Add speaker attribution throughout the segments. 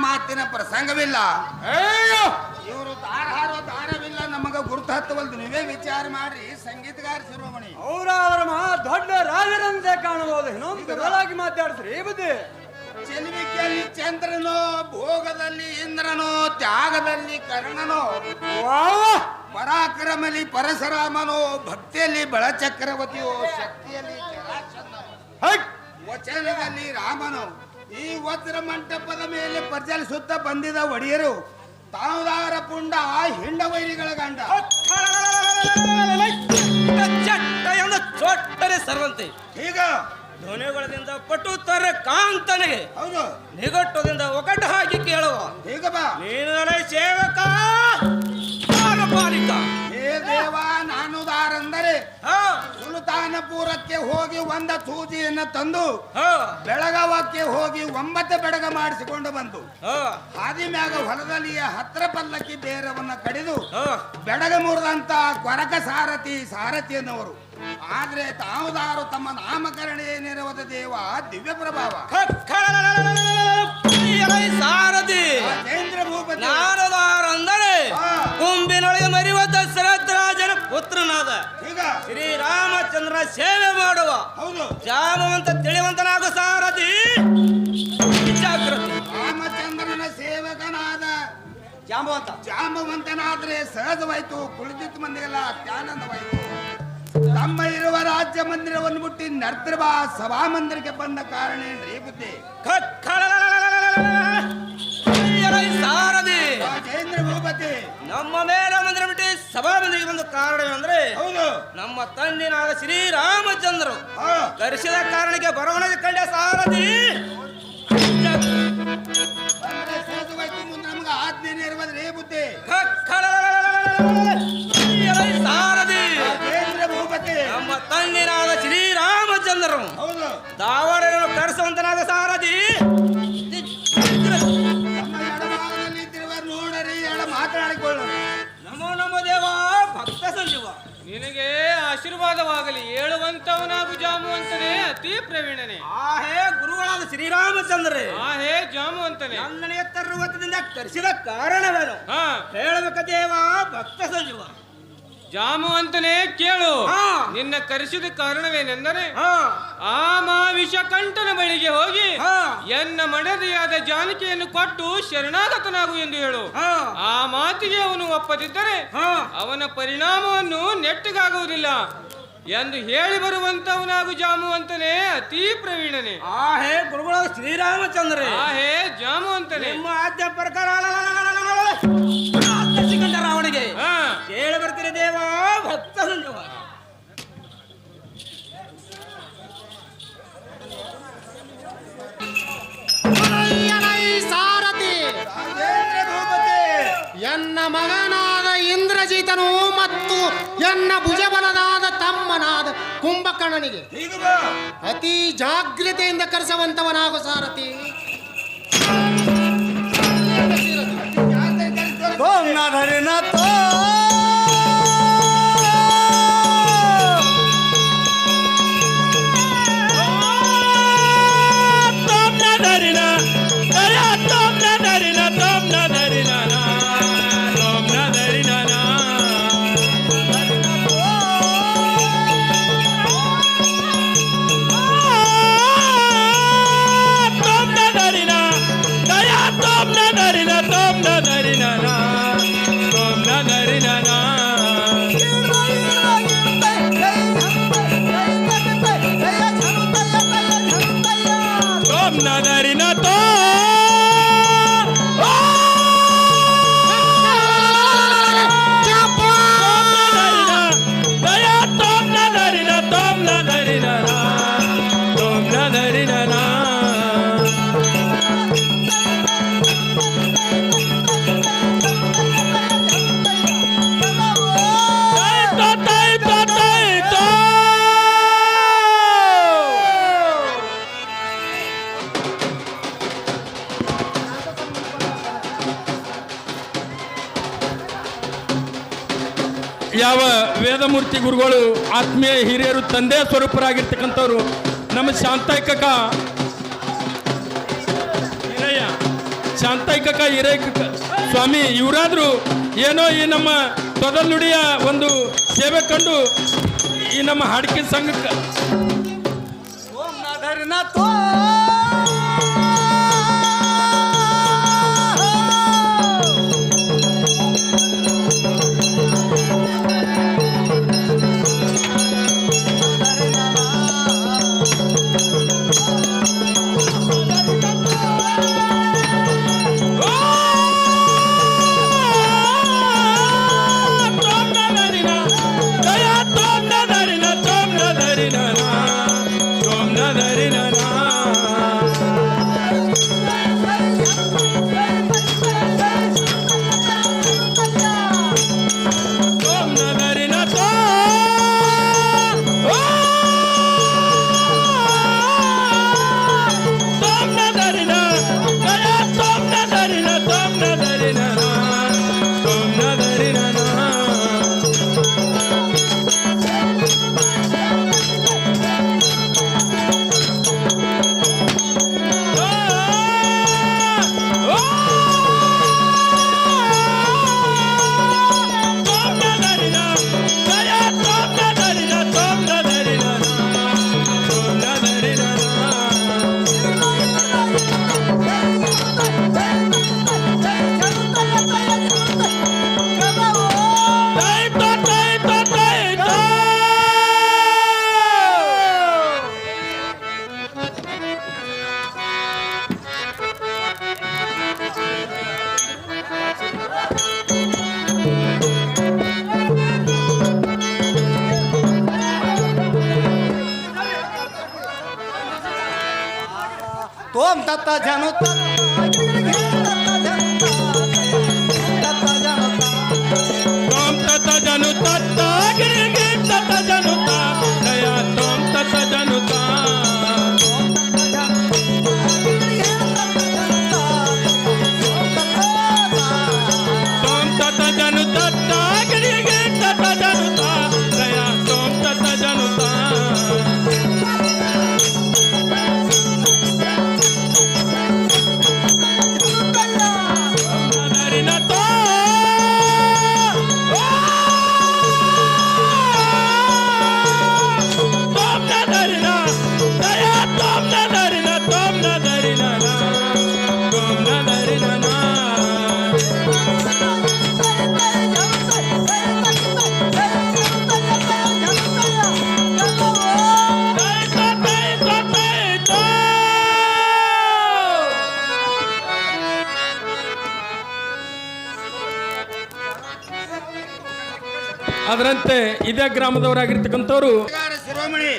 Speaker 1: ಮಾತಿನ ಪ್ರಸಂಗವಿಲ್ಲ. ಇವರು ದಾರ ಹಾರೋ ದಾರವಿಲ್ಲ, ನಮಗ ಗುರುತು ಹತ್ತವಲ್ದು. ನೀವೇ ವಿಚಾರ ಮಾಡ್ರಿ ಸಂಗೀತಗಾರ ಶಿರೋಮಣಿ.
Speaker 2: ಅವರ ದೊಡ್ಡ ರಾಜರಂತೆ ಕಾಣಬಹುದು. ಇನ್ನೊಂದು ಬದಲಾಗಿ ಮಾತಾಡ್ಸ್ರಿ ಬುದ್ಧಿ.
Speaker 1: ಚೆಲುವಿಕೆಯಲ್ಲಿ ಚಂದ್ರನೋ, ಭೋಗದಲ್ಲಿ ಇಂದ್ರನೋ, ತ್ಯಾಗದಲ್ಲಿ ಕರ್ಣನೋ, ಪರಾಕ್ರಮಲಿ ಪರಶುರಾಮನೋ, ಭಕ್ತಿಯಲ್ಲಿ ಬಲಚಕ್ರವರ್ತಿಯೋ, ಶಕ್ತಿಯಲ್ಲಿ ಜರಾಸಂಧನೋ, ವಚನದಲ್ಲಿ ರಾಮನೋ, ಈ ವಜ್ರ ಮಂಟಪದ ಮೇಲೆ ಪರಿಚಲಿಸುತ್ತಾ ಬಂದಿದ ಒಡೆಯರು ತಾವುದಾರ ಪುಂಡ ಹಿಂಡ ವೈರಿಗಳ ಗಂಡ.
Speaker 3: ಚೊಟ್ಟರೆ ಸರ್ವಂತೆ
Speaker 1: ಈಗ
Speaker 3: ಧ್ವನಿಗಳದಿಂದ ಪಟುತ್ತರ ಕಾಂತನಿಗೆ
Speaker 1: ಹೌದು
Speaker 3: ನಿಗಟ್ಟದಿಂದ ಒಗಟ್ಟು ಹಾಕಿ ಕೇಳುವ.
Speaker 1: ಈಗ ಬಾ
Speaker 3: ನೀನು ಸೇವಕ ಪಾಲಿಕ.
Speaker 1: ಹೇ ದೇವ, ನಾನು ದಾರಂದರೆ ಸುಲ್ತಾನಪುರಕ್ಕೆ ಹೋಗಿ ಒಂದ ಸೂಜಿಯನ್ನು ತಂದು ಬೆಳಗಾವಕ್ಕೆ ಹೋಗಿ 9 ಬೆಡಗ ಮಾಡಿಸಿಕೊಂಡು ಬಂದು ಹಾದಿ ಮ್ಯಾಗ ಹೊಲದಲ್ಲಿಯ ಹತ್ರ ಪಲ್ಲಕ್ಕಿ ಬೇರವನ್ನ ಕಡಿದು ಬೆಡಗ ಮುರಿದಂತ ಕೊರಕ ಸಾರಥಿ ಅನ್ನೋರು. ಆದ್ರೆ ತಾವುದಾರು ತಮ್ಮ ನಾಮಕರಣ ಏನಿರುವುದು ದೇವ ದಿವ್ಯ ಪ್ರಭಾವ
Speaker 3: ಸಾರಥಿ
Speaker 1: ಕೇಂದ್ರ ಭೂಪತಿ
Speaker 3: ನಾರದಾರಂದರೆ ಕುಂಬಿನೊಳಗೆ ಮರಿವ ದಶರಥ ರಾಜನ ಪುತ್ರನಾದ
Speaker 1: ಈಗ
Speaker 3: ಶ್ರೀರಾಮಚಂದ್ರ ಸೇವೆ ಮಾಡುವ
Speaker 1: ಹೌದು
Speaker 3: ಜಾಮವಂತ ತಿಳಿವಂತನಾಗ ಸಾರಥಿ ಜಾಗೃತಿ.
Speaker 1: ರಾಮಚಂದ್ರನ ಸೇವಕನಾದ ಜಾಂಬವಂತನಾದ್ರೆ ಸಹಜವಾಯ್ತು, ಕುಳಿತಿತ್ತು ಮಂದಿಗೆಲ್ಲ ಅತ್ಯಾನಂದವಾಯ್ತು. ತಮ್ಮ ಇರುವ ರಾಜ್ಯ ಮಂದಿರವನ್ನು ಬಿಟ್ಟು ನರ್ತೃಭಾ ಸಭಾ ಮಂದಿರಕ್ಕೆ ಬಂದ ಕಾರಣ ಏನ್ರಿ ಬುದ್ಧಿ?
Speaker 3: ಸಾರಥಿ
Speaker 1: ಕೇಂದ್ರ ಭೂಪತಿ
Speaker 3: ನಮ್ಮ ಮೇಲೆ ಮಂದಿರ ಬಿಟ್ಟು ಸಭಾ ಮಂದಿಗೆ ಬಂದ ಕಾರಣ ಅಂದ್ರೆ
Speaker 1: ಹೌದು
Speaker 3: ನಮ್ಮ ತಂದೆನಾದ ಶ್ರೀರಾಮಚಂದ್ರರು ಕರೆಸಿದ ಕಾರಣಕ್ಕೆ ಬರವಣಿಗೆ ಕಂಡ ಸಾರಥಿ
Speaker 1: ಸಹಜವಾಯ್ತು. ಮುಂದೆ ನಮ್ಗೆ ಆಜ್ಞೆ ಇರುವುದ್ರೇ ಬುದ್ಧಿ?
Speaker 3: ಸಾರಥಿ
Speaker 1: ಕೇಂದ್ರ ಭೂಪತಿ
Speaker 3: ನಮ್ಮ ತಂದೆನಾದ ಶ್ರೀರಾಮಚಂದ್ರರು
Speaker 1: ಹೌದು
Speaker 3: ದಾವಣಗೆರೆ ಕರೆಸುವಂತನಾದ ಸಾರಥಿ
Speaker 1: ನಮ್ಮ ಎಡಭಾಗದಲ್ಲಿ ಇದ್ದಿರುವ ನೋಡರಿ, ಮಾತನಾಡಿಕೊಳ್ಳೋಣ.
Speaker 3: ನಮೋ ನಮೋ ದೇವ ಭಕ್ತ ಸಂಜೀವ.
Speaker 4: ನಿನಗೆ ಆಶೀರ್ವಾದವಾಗಲಿ. ಹೇಳುವಂತವನಾಗು ಜಾಮುವಂತನೇ, ಅತಿ ಪ್ರವೀಣನೇ.
Speaker 3: ಆಹೇ ಗುರುಗಳಾದ ಶ್ರೀರಾಮಚಂದ್ರೇ,
Speaker 4: ಆಹೇ ಜಾಮುವಂತನೇ,
Speaker 3: ನನ್ನನೆಯ ತರುವತದಿಂದ ಕರೆಸಿದ ಕಾರಣವೇನು ಹೇಳಬೇಕ ದೇವ ಭಕ್ತ ಸಂಜೀವ.
Speaker 4: ಜಾಮುವಂತನೇ ಕೇಳು. ನಿನ್ನ ಕರೆಸಿದ ಕಾರಣವೇನೆಂದರೆ ಆ ಮಾವಿಷಕಂಠನ ಬಳಿಗೆ ಹೋಗಿ ಎನ್ನ ಮಡದಿಯಾದ ಜಾನಕಿಯನ್ನು ಕೊಟ್ಟು ಶರಣಾಗತನಾಗು ಎಂದು ಹೇಳು. ಆ ಮಾತಿಗೆ ಅವನು ಒಪ್ಪದಿದ್ದರೆ ಅವನ ಪರಿಣಾಮವನ್ನು ನೆಟ್ಟಗಾಗುವುದಿಲ್ಲ ಎಂದು ಹೇಳಿ ಬರುವಂತವನಾಗು ಜಾಮುವಂತನೇ, ಅತಿ ಪ್ರವೀಣನೇ.
Speaker 3: ಆಹೇ ಗುರುಗಳಾದ ಶ್ರೀರಾಮಚಂದ್ರೇ,
Speaker 4: ಆಹೇ ಜಾಮುವಂತನೇ,
Speaker 3: ನಿಮ್ಮ ಆಜ್ಞೆ ಪ್ರಕಾರ ರಾವಣಿಗೆ ಕೇಳಿ ಬರ್ತೀರಿ ದೇವ ಭಕ್ತ ಸಂಜೀವ.
Speaker 5: ಸಾರಥಿ ಎನ್ನ ಮಗನಾದ ಇಂದ್ರಜಿತನು ಮತ್ತು ಎನ್ನ ಭುಜಬಲನಾದ ತಮ್ಮನಾದ ಕುಂಭಕರ್ಣನಿಗೆ ಅತಿ ಜಾಗ್ರತೆಯಿಂದ ಕರೆಸುವಂತವನಾಗು ಸಾರಥಿ.
Speaker 2: ಧರಿನ
Speaker 6: ನದರಿನ ತೋಮ್ ನದರಿನ ತೋಮ್ ನದರಿನ ತೋಮ್ ನದರಿನ ತೋ ಯಾವ ವೇದಮೂರ್ತಿ ಗುರುಗಳು ಆತ್ಮೀಯ ಹಿರಿಯರು ತಂದೆ ಸ್ವರೂಪರಾಗಿರ್ತಕ್ಕಂಥವ್ರು ನಮ್ಮ ಶಾಂತೈಕಕ ಹಿರಯ್ಯ ಶಾಂತೈಕಕ ಹಿರೈಕಕ ಸ್ವಾಮಿ ಇವರಾದ್ರು ಏನೋ ಈ ನಮ್ಮ ತೊದಲ್ನುಡಿಯ ಒಂದು ಸೇವೆ ಕಂಡು ಈ ನಮ್ಮ ಹಾಡಿಕೆ ಸಂಘಕ್ಕೆ
Speaker 2: ತೋಮ್ ತತ್ತ ಜನು
Speaker 6: ತೋಮ್ ತತ್ತ ಜನು ತತ್ತ ಗಿರಿಗಿ ತತ್ತ ಜನುತ ದಯ ತೋಮ್ ತತ್ತ ಜನುತ ತೋಮ್ ತತ್ತ ಜನು ತತ್ತ ಗಿರಿಗಿ ತತ್ತ ಜನುತ ದಯ ತೋಮ್ ತತ್ತ ಜನುತ ಅದರಂತೆ ಇದೇ ಗ್ರಾಮದವರಾಗಿರ್ತಕ್ಕಂಥವ್ರು
Speaker 1: ಶಿರೋಮಣಿ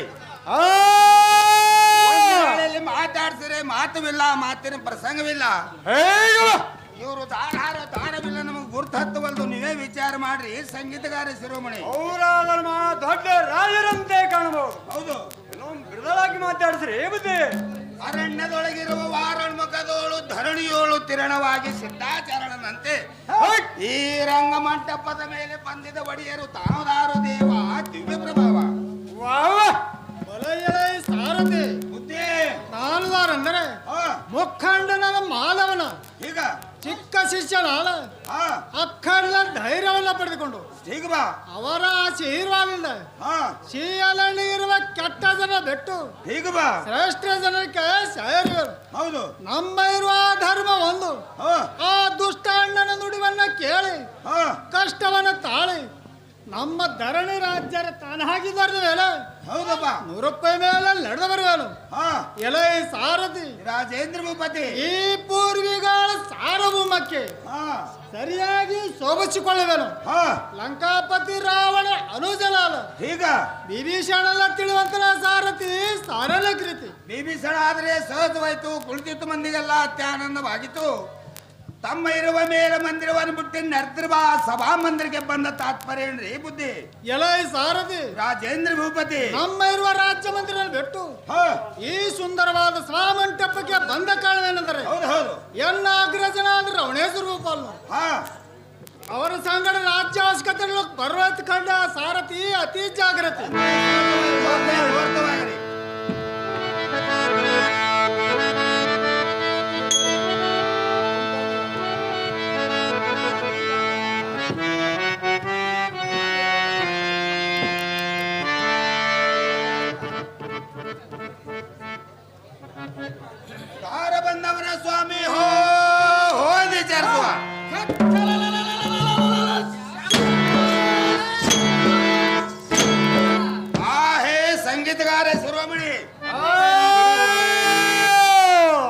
Speaker 1: ಮಾತಾಡ್ಸಿದ್ರೆ ಮಾತುವಿಲ್ಲ, ಮಾತಿನ ಪ್ರಸಂಗವಿಲ್ಲ. ಇವರು ದಾನವಿಲ್ಲ, ನಮಗೆ ಗುರ್ತು ಹತ್ತವಲ್ದು. ನೀವೇ ವಿಚಾರ ಮಾಡ್ರಿ. ಸಂಗೀತಗಾರ ಶಿರೋಮಣಿ
Speaker 2: ದೊಡ್ಡ ರಾಜರಂತೆ ಕಾಣಬಹುದು.
Speaker 1: ಹೌದು,
Speaker 2: ಬಿರುದಾಗಿ ಮಾತಾಡಿಸ್ರಿ ಬುದ್ಧಿ.
Speaker 1: ಅರಣ್ಯದೊಳಗಿರುವ ವಾರಣಮುಖದೋಳು ಧರಣಿಯೋಳು ತಿರಣವಾಗಿ ಸಿದ್ಧಾಚರಣನಂತೆ ಈ ರಂಗ ಮಂಟಪದ ಮೇಲೆ ಬಂದಿದ ಒಡೆಯರು ತಾನದಾರು ದೇವ ದಿವ್ಯ ಪ್ರಭಾವ.
Speaker 5: ಸಾರಥಿ
Speaker 1: ಬುದ್ಧಿ
Speaker 5: ತಾನುದಾರಂದರೆ ಮುಖಂಡನ ಮಾಲವನ
Speaker 1: ಈಗ
Speaker 5: ಚಿಕ್ಕ ಶಿಷ್ಯನಾದ
Speaker 1: ಹಾ
Speaker 5: ಅಖಂಡ ಧೈರ್ಯವನ್ನ ಪಡೆದುಕೊಂಡು
Speaker 1: ಈಗ ಬಾ
Speaker 5: ಅವರ ಆಶೀರ್ವಾದದಿಂದ
Speaker 1: ಹಾ
Speaker 5: ಸಿಹಿಯಲ್ಲಿ ಇರುವ ಕೆಟ್ಟ ಜನ ಬಿಟ್ಟು
Speaker 1: ಈಗ ಬಾ
Speaker 5: ಶ್ರೇಷ್ಠ ಜನಕ್ಕೆ ಸೇರಿದರು.
Speaker 1: ಹೌದು
Speaker 5: ನಮ್ಮ ಇರುವ ಧರ್ಮ ಒಂದು.
Speaker 1: ಹಾ
Speaker 5: ಆ ದುಷ್ಟ ಅಣ್ಣನ ನುಡಿವನ್ನ ಕೇಳಿ
Speaker 1: ಹಾ
Speaker 5: ಕಷ್ಟವನ್ನ ತಾಳಿ ನಮ್ಮ ಧರಣಿ ರಾಜ್ಯರ ತಾನಾಗಿದ್ದಾರೆ ಮೇಲೆ
Speaker 1: ಹೌದಪ್ಪ
Speaker 5: 100 ರೂಪಾಯಿ ಮೇಲೆ ನಡೆದು ಬರುವನು.
Speaker 1: ಹಾ
Speaker 5: ಎಲೆ ಸಾರಥಿ,
Speaker 1: ರಾಜೇಂದ್ರ ಭೂಪತಿ
Speaker 5: ಈ ಪೂರ್ವಿಗಳ ಸಾರ್ವಭೌಮಕ್ಕೆ
Speaker 1: ಹಾ
Speaker 5: ಸರಿಯಾಗಿ ಶೋಭಿಸಿಕೊಳ್ಳುವನು.
Speaker 1: ಹಾ
Speaker 5: ಲಂಕಾಪತಿ ರಾವಣ ಅನುಜಲಾಲ
Speaker 1: ಈಗ
Speaker 5: ವಿಭೀಷಣನ ತಿಳಿವಂತನ ಸಾರಥಿ ಸಾರಲ ಕೃತಿ.
Speaker 1: ಬಿಭೀಷಣ ಆದ್ರೆ ಸಹಜವಾಯ್ತು, ಕುಳಿತಿತ್ತು ಮಂದಿಗೆಲ್ಲ ಅತ್ಯಾನಂದವಾಗಿತ್ತು. ತಮ್ಮ ಇರುವ ಮೇಲೆ ಮಂದಿರವನ್ನು ಬಿಟ್ಟು ನರ್ತಿರುವ ಸಭಾ ಮಂದಿರಕ್ಕೆ ಬಂದ ತಾತ್ಪರ್ಯ ಏನ್ರಿ ಬುದ್ಧಿ?
Speaker 5: ಎಲೆ ಸಾರಥಿ,
Speaker 1: ರಾಜೇಂದ್ರ ಭೂಪತಿ
Speaker 5: ನಮ್ಮ ಇರುವ ರಾಜ್ಯ ಮಂದಿರ ಬಿಟ್ಟು
Speaker 1: ಹಾ
Speaker 5: ಈ ಸುಂದರವಾದ ಸ್ವಾಮಂಟಪಕ್ಕೆ ಬಂದ ಕಾರಣವೇನೆಂದರೆ
Speaker 1: ಹೌದು ಹೌದು
Speaker 5: ಎನ್ನ ಅಗ್ರಜನಾದ ರವಣೇಶ್ವರ ರೂಪಲ್ಲ
Speaker 1: ಹಾ
Speaker 5: ಅವರ ಸಂಗಡ ರಾಜ್ಯ ಅವಶ್ಯಕತೆಗಳು ಪರ್ವತ ಕಂಡ ಸಾರಥಿ ಅತಿ ಜಾಗ್ರತೆ.
Speaker 1: ಹೊರತುವಾಗಲಿ. ದಾರ ಬಂದವರ ಸ್ವಾಮಿ ಹೋ ವಿಚಾರಿಸುವ ಹೇ ಸಂಗೀತಗಾರ ಶಿರೋಮಣಿ,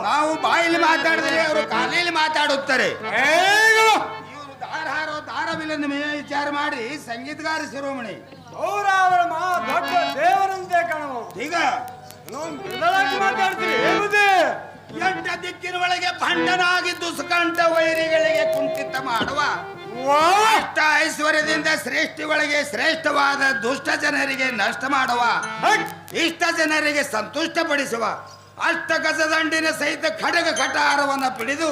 Speaker 1: ನಾವು ಬಾಯಲ್ಲಿ ಮಾತಾಡಿದ್ರೆ ಅವರು ಕಾಲಿಯಲ್ಲಿ ಮಾತಾಡುತ್ತಾರೆ. ಇವರು ದಾರ ಹಾರೋ ದಾರವಿಲ್ಲದ ಮೇಲೆ ವಿಚಾರ ಮಾಡಿ ಸಂಗೀತಗಾರ ಶಿರೋಮಣಿ
Speaker 2: ಅವರ ಮಾ ದೊಡ್ಡ ದೇವರಂತೆ ಕಾಣಬಹುದು.
Speaker 1: ಈಗ
Speaker 2: ಮೃದುವಾಗಿ ಮಾತಾಡ್ತೀರಿ ಹೇಗುದೇ?
Speaker 1: ಎಂಟ ದಿಕ್ಕಿನ ಒಳಗೆ ಭಂಡನಾಗಿ ದುಸ್ಕಂಠ ವೈರಿಗಳಿಗೆ ಕುಂಠಿತ ಮಾಡುವ ಅಷ್ಟ ಐಶ್ವರ್ಯದಿಂದ ಶ್ರೇಷ್ಠಿಗಳಿಗೆ ಶ್ರೇಷ್ಠವಾದ ದುಷ್ಟ ಜನರಿಗೆ ನಷ್ಟ ಮಾಡುವ ಇಷ್ಟ ಜನರಿಗೆ ಸಂತುಷ್ಟಪಡಿಸುವ ಅಷ್ಟ ಗಜದಂಡಿನ ಸಹಿತ ಖಡ್ಗ ಕಟಾರವನ್ನು ಪಿಡಿದು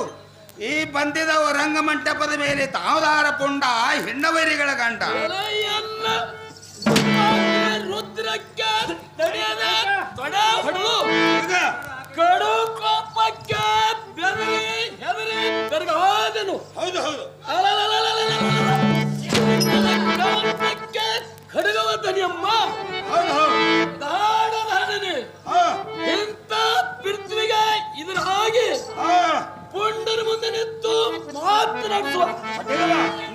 Speaker 1: ಈ ಬಂದಿದ ರಂಗಮಂಟಪದ ಮೇಲೆ ತಾವದಾರ ಪುಂಡ ಹೆಣ್ಣವೈರಿಗಳ ಗಂಡ
Speaker 6: ರುದ್ರಕ್ಕೆ ತಡೆಯದ ತೊಡ ಹೊಡೆದು
Speaker 1: ಈಗ
Speaker 6: ಕಡು ಕೋಪಕ್ಕೆ ಬೆದರಿ ಹೆದರಿ ಬೆರಗಾದನು.
Speaker 1: ಹೌದು ಹೌದು
Speaker 6: ಕಾಮಕ್ಕೆ ಖಡ್ಗವ ದನಿಯಮ್ಮ
Speaker 1: ಹೌದು ಹೌದು
Speaker 6: ದಾಡನೆ
Speaker 1: ಹಾ
Speaker 6: ಇಂಥ ಪೃಥ್ವಿಗೆ ಇದರ ಹಾಗೆ
Speaker 1: ಹಾ
Speaker 6: ಪುಂಡನ ಮುಂದೆ ನಿಂತು ಮಾತನಾಡಿಸುವ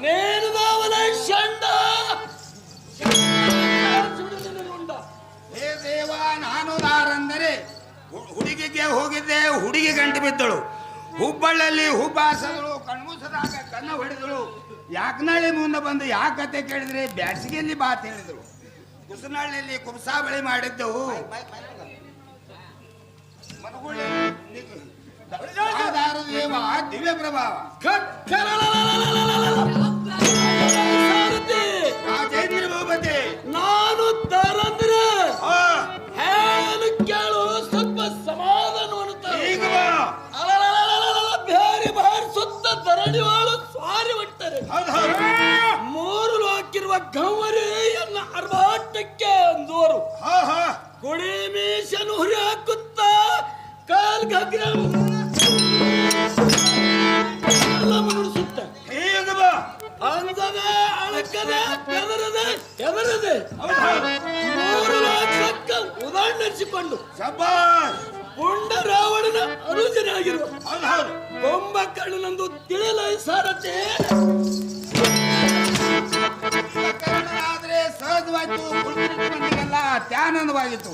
Speaker 6: ನೇರದವನ ಶಂಡ
Speaker 1: ಹೇ ದೇವ, ನಾನು ದಾರಂದರೆ ಹುಡುಗಿಗೆ ಹೋಗಿದ್ದೆ, ಹುಡುಗಿ ಗಂಟು ಬಿದ್ದಳು. ಹುಬ್ಬಳ್ಳಲ್ಲಿ ಹುಬ್ಬಾಸದಳು, ಕಣ್ಮುಸದಾಗ ಕನ್ನ ಹೊಡೆದಳು. ಯಾಕನಹಳ್ಳಿ ಮುಂದೆ ಬಂದು ಯಾಕತೆ ಕೇಳಿದ್ರೆ ಬ್ಯಾಸಿಗೆಯಲ್ಲಿ ಬಾತ್ ಹೇಳಿದಳು. ಕುಸನಹಳ್ಳಿಯಲ್ಲಿ ಕುಬ್ಸಾ ಬಳಿ ಮಾಡಿದ್ದೆವು. ದೇವ ದಿವ್ಯ ಪ್ರಭಾವ ರಾಜೇಂದ್ರ ಭೂಪತಿ
Speaker 6: ನಾನು ತಾರಂದ್ರೆ
Speaker 1: ಹಾ
Speaker 6: ಹೇಳು ಕೇಳು, ಸ್ವಲ್ಪ ಸಮಾಧಾನವನ್ನು
Speaker 1: ಈಗ ಬಾ.
Speaker 6: ಬೇರೆ ಬಾರಿ ಸುತ್ತ ಧರಣಿವಾಳು ಸ್ವಾರಿ ಹೊಟ್ಟರೆ
Speaker 1: ಹೌದು ಹೌದು
Speaker 6: ಮೂರು ಲೋಕಿರುವ ಗೌರಿಯನ್ನ ಅರ್ಭಾಟಕ್ಕೆ ಅಂದೋರು
Speaker 1: ಹಾ ಹಾ
Speaker 6: ಕುಡಿ ಮೀಸನು ಹುರಿ ಹಾಕುತ್ತ ಕಾಲ್ ಗಗ್ರ ಮುಗಿಸುತ್ತ
Speaker 1: ಈಗ ಬಾ.
Speaker 6: ಅಂದದೆ ಅಳಕದೆ ಬೆದರದೆ ಎದರದೆ
Speaker 1: ಹೌದು ಹೌದು
Speaker 6: ಮೂರು ಲೋಕಕ್ಕ ಉದಾಹರಣೆಸಿಕೊಂಡು
Speaker 1: ಶಬ್ಬಾಸ್
Speaker 6: ಪುಂಡ ರಾವಣನ ಅನುಜನಾಗಿರುವ
Speaker 1: ಹೌದು ಹೌದು
Speaker 6: ಕೊಂಬಕಣ್ಣನಂದು ತಿಳಿಯಲ ಸಾರಥಿ
Speaker 1: ಆದ್ರೆ ಸಹಜವಾಯ್ತು, ಕುಳಿತಿದ್ದ ಮಂದಿಗೆಲ್ಲ ಅತ್ಯಾನಂದವಾಗಿತ್ತು.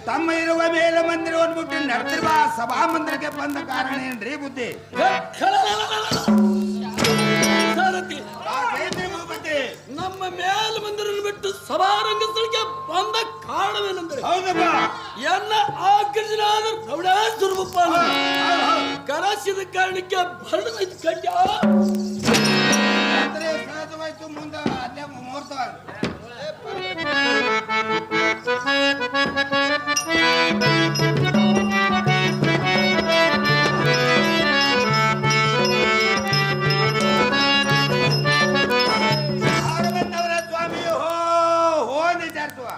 Speaker 1: ತಮ್ಮ ಇರುವ ಮೇಲೆ ಮಂದಿರವನ್ನು ಬಿಟ್ಟು ನಡೆದಿರುವ ಸಭಾ ಮಂದಿರಕ್ಕೆ ಬಂದ ಕಾರಣ ಏನ್ರಿ ಬುದ್ಧಿ?
Speaker 6: ಸಾರಥಿ
Speaker 1: ರಾಜೇಂದ್ರ ಭೂಪತಿ
Speaker 6: ನಮ್ಮ ಮೇಲ ಮಂದಿರನ್ನು ಬಿಟ್ಟು ಸಭಾರಂಗ ಸ್ಥಳಕ್ಕೆ ಬಂದ ಕಾರಣವೇನೆಂದರೆ
Speaker 1: ಹೌದಪ್ಪ
Speaker 6: ಎನ್ನ ಆಗ್ರಜನಾದ ರವಣೇಶ್ವರಪ್ಪ ಕರೆಸಿದ ಕಾರಣಕ್ಕೆ ಭರಣ ಕಂಡ್ಯ
Speaker 1: ಅಂದ್ರೆ ಸಹಜವಾಯ್ತು. ಮುಂದೆ ಅಲ್ಲೇ ಮುಹೂರ್ತ ಬಂದವರ ಸ್ವಾಮಿ ಹೋ ವಿಚಾರಿಸುವ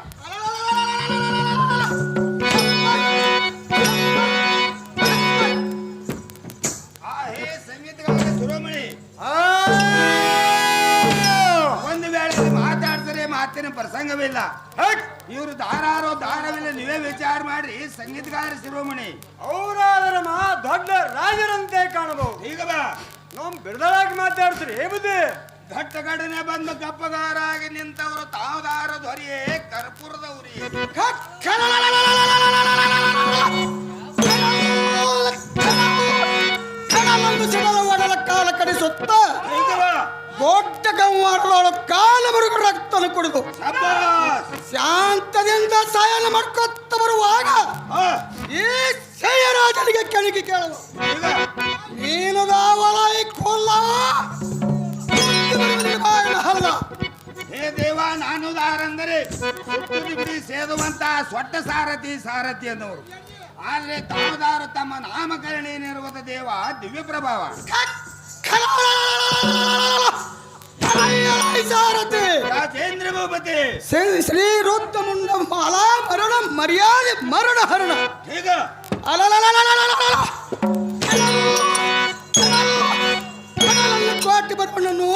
Speaker 1: ಸಂಗೀತಗಾರ ಶಿರೋಮಣಿ ಒಂದು ವೇಳೆ ಮಾತಾಡ್ತಾರೆ ಮಾತಿನ ಪ್ರಸಂಗವಿಲ್ಲ. ಇವರು ದಾರಾರೋ ದಾರವಿಲ್ಲ, ನೀವೇ ವಿಚಾರ ಮಾಡ್ರಿ. ಸಂಗೀತಗಾರ ಶಿರೋಮಣಿ
Speaker 2: ಅವರಾದ್ರೆ ದೊಡ್ಡ ರಾಜರಂತೆ ಕಾಣಬಹುದು.
Speaker 1: ಈಗ ಬಾ,
Speaker 2: ನಮ್ ಬಿಡದಲಾಗಿ ಮಾತಾಡ್ತೀರಿ ಬುದ್ಧಿ.
Speaker 1: ಘಟ್ಟಗಡನೆ ಬಂದು ಗಪ್ಪಗಾರಾಗಿ ನಿಂತವರು ತಾವದಾರ ಧ್ವರಿಯೇ ಕರ್ಪೂರದವ್ರಿ.
Speaker 5: ಒಡಲ ಕಾಲ ಕಡಿಸುತ್ತ
Speaker 1: ಈಗ ಬಾ,
Speaker 5: ದೊಡ್ಡ ಗಂವಾಡದೊಳ ಕಾಲ ಬರುಗ ರಕ್ತನ ಕುಡಿದು
Speaker 1: ಶಬ್ಬಾಸ್.
Speaker 5: ಶಾಂತದಿಂದ ಸಾಯನ ಮಾಡ್ಕೊತ್ತ ಬರುವಾಗ
Speaker 1: ಆ,
Speaker 5: ಈ ಜಯರಾಜನಿಗೆ ಕೆಣಕಿ ಕೇಳುವ,
Speaker 1: ಈಗ
Speaker 5: ನೀನು ದಾವಲಾಯಿ ಕೊಲ್ಲ ಹಲ್ಲ.
Speaker 1: ಹೇ ದೇವ, ನಾನು ದಾರಂದರೆ ಸುಟ್ಟು ಬಿಡಿ ಸೇದುವಂತ ಸೊಟ್ಟ ಸಾರಥಿ ಸಾರಥಿ ಅನ್ನೋರು. ಆದ್ರೆ ತಾವದಾರು ತಮ್ಮ ನಾಮಕರಣೇನಿರುವುದ ದೇವ ದಿವ್ಯ ಪ್ರಭಾವ.
Speaker 5: ಸಾರಥಿ
Speaker 1: ರಾಜೇಂದ್ರ ಭೂಪತಿ
Speaker 5: ಶ್ರೀ ರುದ್ರ ಮುಂಡ ಮಾಲಾ ಮರಣ ಮರ್ಯಾದೆ ಮರಣ ಹರಣ.
Speaker 1: ಈಗ
Speaker 5: ಕೋಟಿ ಬರ್ಪಣ್ಣನು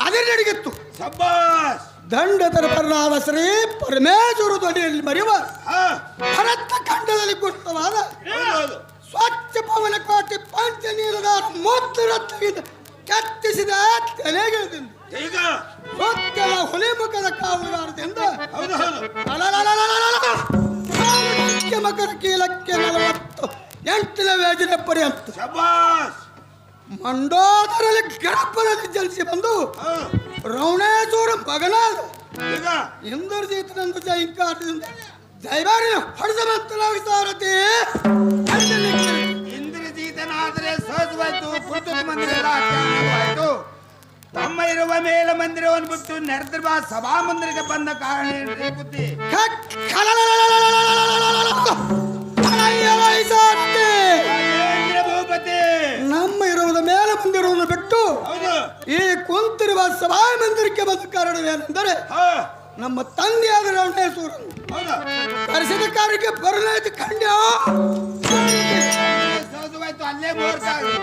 Speaker 5: ಅದೇ ನಡಿಗಿತ್ತು.
Speaker 1: ಶಬ್ಬಾಸ್.
Speaker 5: ದಂಡತರ ಪರ್ಣಾದ ಶ್ರೀ ಪರಮೇಶ್ವರ ಧ್ವನಿಯಲ್ಲಿ ಮರೆಯುವ
Speaker 1: ಹಾ,
Speaker 5: ಭರತ ಖಂಡದಲ್ಲಿ ಗುರುತವಾದ
Speaker 1: ಹೌದು.
Speaker 5: ಸ್ವಚ್ಛ ಪವನ ಕೋಟಿ ಪಂಚ ನೀರದಾರ ಮೂತ್ರ ರತ್ನದಿಂದ ಕತ್ತಿಸಿದ ತಲೆಗಿಳಿದಿಂದ
Speaker 1: ಈಗ
Speaker 5: ಸೊಕ್ಕಲ ಹುಲಿ ಮುಖದ ಕಾವಲುಗಾರದಿಂದ
Speaker 1: ಹೌದು ಹೌದು.
Speaker 5: ಮಕರ ಕೀಲಕ್ಕೆ 48ನೇ ವೇದಿನ ಪರ್ಯಂತ
Speaker 1: ಶಬ್ಬಾಸ್.
Speaker 5: ಮಂಡೋದರಲ್ಲಿ ಗರ್ಭದಲ್ಲಿ ಜನಿಸಿ ಬಂದು
Speaker 1: ಹಾ,
Speaker 5: ರವಣೇಶ್ವರ ಮಗನಾದ
Speaker 1: ಈಗ
Speaker 5: ಇಂದ್ರಜಿತನಂದು ಜಯಂಕಾರದಿಂದ ಜೈವಾರಿನ ಹೊಡೆದವಂತನಾಗಿ ಸಾರಥಿ
Speaker 1: ಇಂದ್ರಜೀತನಾದರೆ ಸಹಜವಾಯ್ತು, ಪುರುಷ ಮಂದಿರ ಎಲ್ಲ ಅತ್ಯಾಚಾರವಾಯ್ತು. ತಮ್ಮ ಇರುವ ಮೇಲ ಮಂದಿರವನ್ನು ಬಿಟ್ಟು ನೆರೆದಿರುವ ಸಭಾ ಮಂದಿರಕ್ಕೆ ಬಂದ ಕಾರಣ ಏನ್ರಿ ಬುದ್ಧಿ? ರಾಜೇಂದ್ರ ಭೂಪತಿ
Speaker 5: ನಮ್ಮ ಇರುವುದ ಮೇಲೆ ಮಂದಿರವನ್ನು ಬಿಟ್ಟು
Speaker 1: ಹೌದು.
Speaker 5: ಈ ಕುಂತಿರುವ ಸಭಾ ಮಂದಿರಕ್ಕೆ ಬಂದ ಕಾರಣವೇನೆಂದರೆ
Speaker 1: ಹಾ,
Speaker 5: ನಮ್ಮ ತಂದೆಯಾದ ರವಣೇಶ್ವರನು
Speaker 1: ಹೌದು.
Speaker 5: ಕರೆಸಿದ ಕಾರ್ಯಕ್ಕೆ ಬರಲಾಯ್ತು ಖಂಡ್ಯ.
Speaker 1: ಸಹಜವಾಯ್ತು, ಅಲ್ಲೇ ಮುಹೂರ್ತ ಆಗಿ